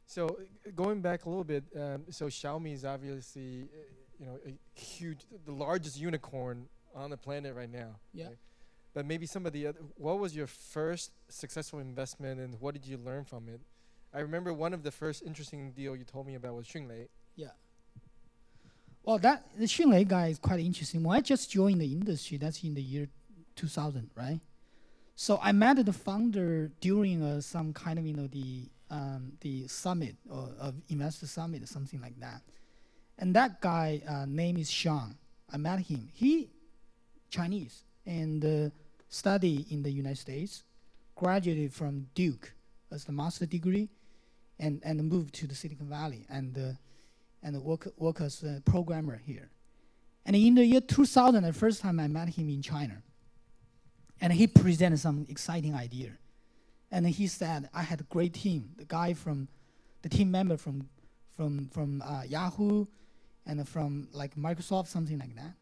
So going back a little bit, so Xiaomi is obviously, a huge, the largest unicorn on the planet right now. Yeah. Right? But maybe some of the other, what was your first successful investment and what did you learn from it? I remember one of the first interesting deal you told me about was Xunlei. Yeah. Well, the Xunlei guy is quite interesting. When I just joined the industry, that's in the year 2000, right? So I met the founder during some kind of the summit or investor summit or something like that. And that guy name is Sean. I met him. He Chinese and studied in the United States, graduated from Duke as the master degree, and moved to the Silicon Valley and work as a programmer here. And in the year 2000, the first time I met him in China, and he presented some exciting idea. And he said, I had a great team. The team member from Yahoo and from like Microsoft, something like that.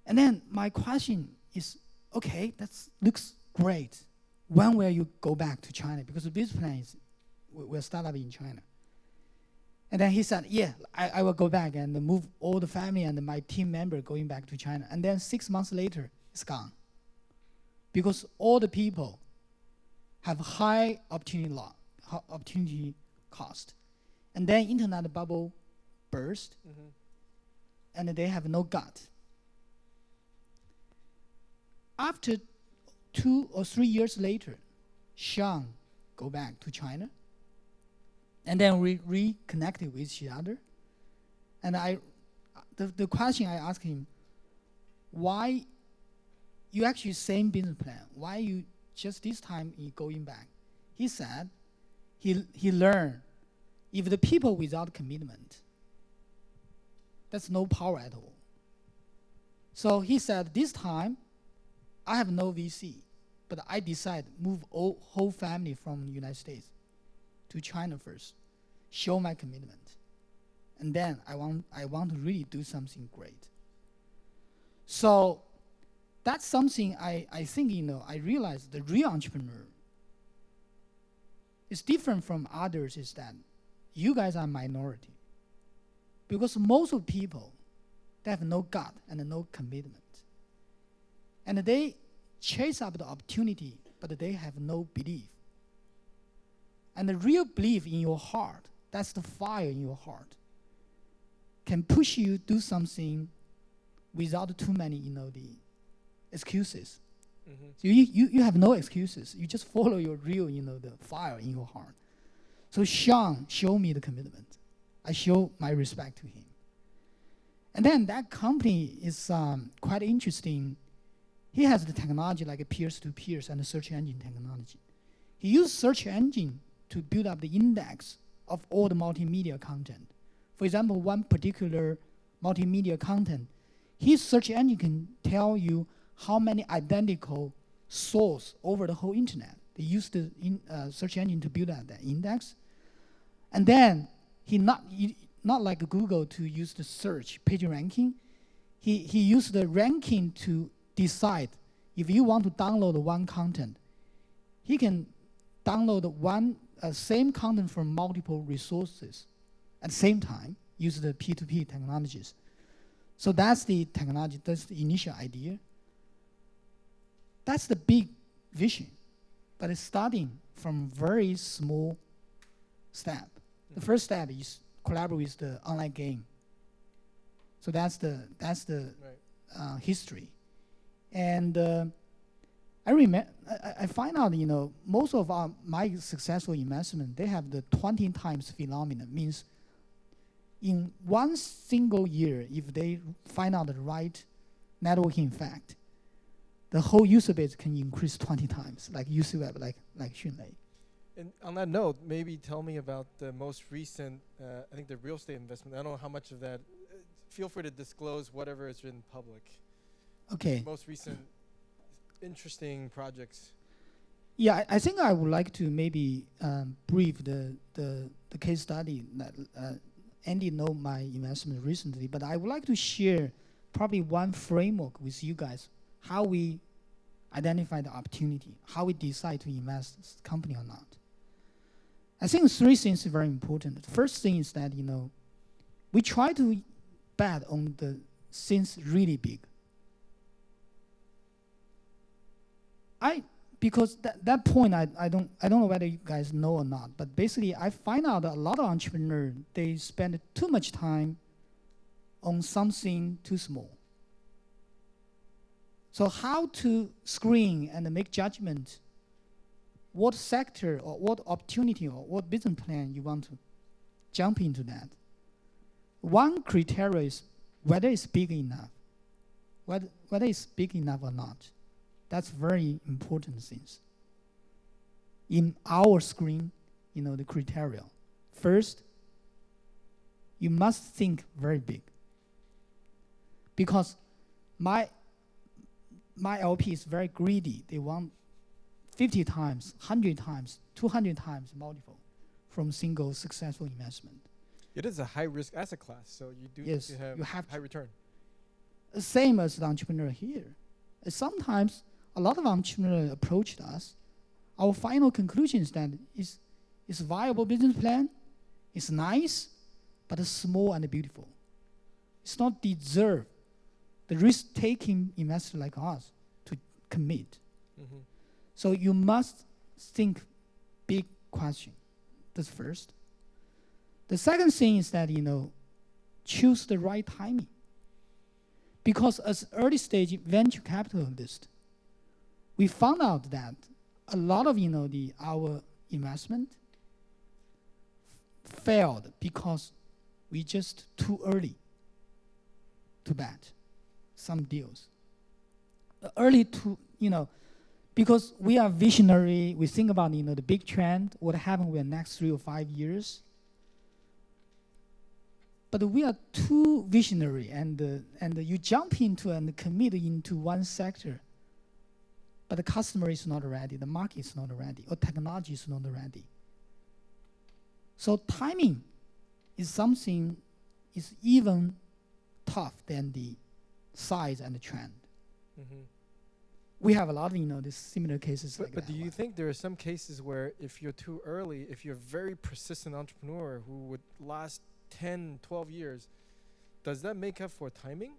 And then my question is, okay, that looks great. When will you go back to China? Because the business plan is, we'll start up in China. And then he said, yeah, I will go back and move all the family and my team member going back to China. And then 6 months later, it's gone. Because all the people have high opportunity cost. And then internet bubble burst, and they have no gut. After 2 or 3 years later, Sean go back to China, and then we reconnected with each other. And the question I asked him, why you actually same business plan? Why you just this time you going back? He said he learned if the people without commitment, that's no power at all. So he said this time I have no VC, but I decide move whole family from the United States to China first, show my commitment, and then I want to really do something great. So that's something I think, I realized the real entrepreneur is different from others is that you guys are minority. Because most of people, they have no gut and no commitment. And they chase up the opportunity, but they have no belief. And the real belief in your heart, that's the fire in your heart, can push you to do something without too many, the excuses. So you have no excuses. You just follow your real, the fire in your heart. So Sean showed me the commitment. I show my respect to him. And then that company is quite interesting. He has the technology like a peers-to-peers and a search engine technology. He used search engine to build up the index of all the multimedia content. For example, one particular multimedia content, his search engine can tell you how many identical sources over the whole internet. They use the search engine to build up that index. And then he not like Google to use the search page ranking. He used the ranking to decide if you want to download one content. He can download one same content from multiple resources at the same time, use the P2P technologies. So that's the technology, that's the initial idea. That's the big vision, but it's starting from very small step. The first step is collaborate with the online game. So that's the right. History. And I find out, most of my successful investment, they have the 20 times phenomenon. Means in one single year, if they find out the right networking effect, the whole user base can increase 20 times, like UCWeb, like Xunlei. And on that note, maybe tell me about the most recent, I think the real estate investment. I don't know how much of that. Feel free to disclose whatever is in public. Okay. Most recent interesting projects. Yeah, I think I would like to maybe brief the case study that Andy know my investment recently, but I would like to share probably one framework with you guys, how we identify the opportunity, how we decide to invest in this company or not. I think three things are very important. The first thing is that, we try to bet on the things really big. Because that point, I don't know whether you guys know or not, but basically I find out that a lot of entrepreneurs, they spend too much time on something too small. So how to screen and make judgment what sector or what opportunity or what business plan you want to jump into that. One criteria is whether it's big enough, whether it's big enough or not. That's very important things. In our screen, the criteria. First, you must think very big. Because my LP is very greedy. They want 50 times, 100 times, 200 times multiple from single successful investment. It is a high-risk asset class, so you do Yes, need to have you have high return. Same as the entrepreneur here. Sometimes a lot of entrepreneurs approached us. Our final conclusion is that it's a viable business plan. It's nice, but it's small and beautiful. It's not deserve the risk-taking investor like us to commit. Mm-hmm. So you must think big question. That's first. The second thing is that, choose the right timing. Because as early stage venture capitalist, we found out that a lot of, our investment failed because we just too early to bet some deals. Early to, because we are visionary, we think about, the big trend, what happened with the next 3 or 5 years. But we are too visionary, and you jump into and commit into one sector, but the customer is not ready, the market is not ready, or technology is not ready. So timing is something is even tough than the size and the trend. Mm-hmm. We have a lot of, these similar cases like that. But do you think there are some cases where if you're too early, if you're a very persistent entrepreneur who would last 10, 12 years, does that make up for timing?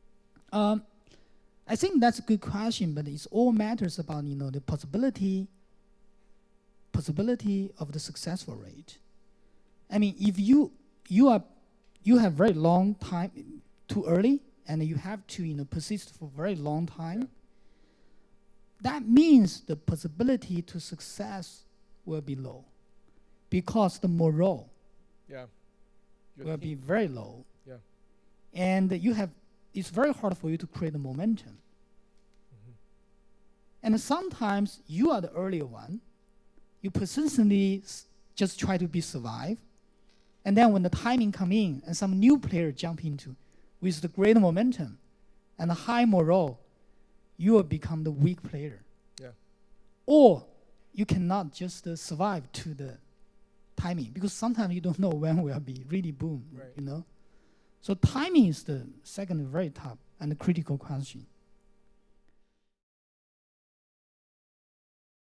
I think that's a good question, but it's all matters about, the possibility of the successful rate. I mean, if you have very long time too early, and you have to, persist for very long time, that means the possibility to success will be low, because the morale will be very low. Yeah. And it's very hard for you to create the momentum. Mm-hmm. And sometimes you are the earlier one. You persistently just try to survive. And then when the timing come in and some new player jump into with the great momentum and the high morale, you will become the weak player. Yeah. Or you cannot just survive to the timing, because sometimes you don't know when will be really boom, right. So timing is the second very tough and critical question.